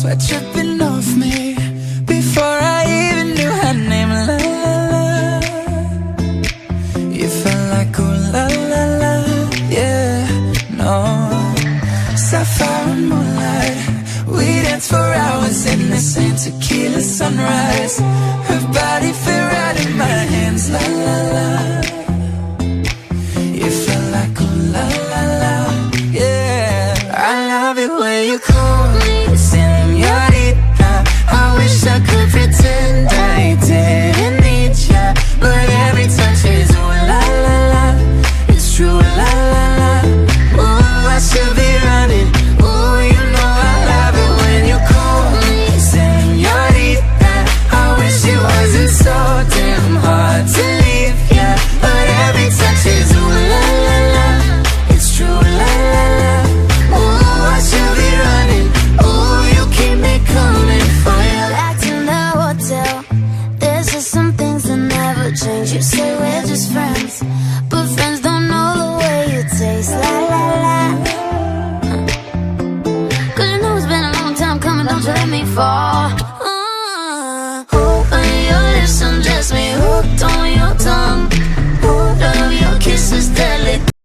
sweat dripping off me before I even knew her name. La la la, you felt like ooh la la la, yeah, no. Sapphire and moonlight, we danced for hours in the same tequila sunrise. Her body fit right in my hands, la la la.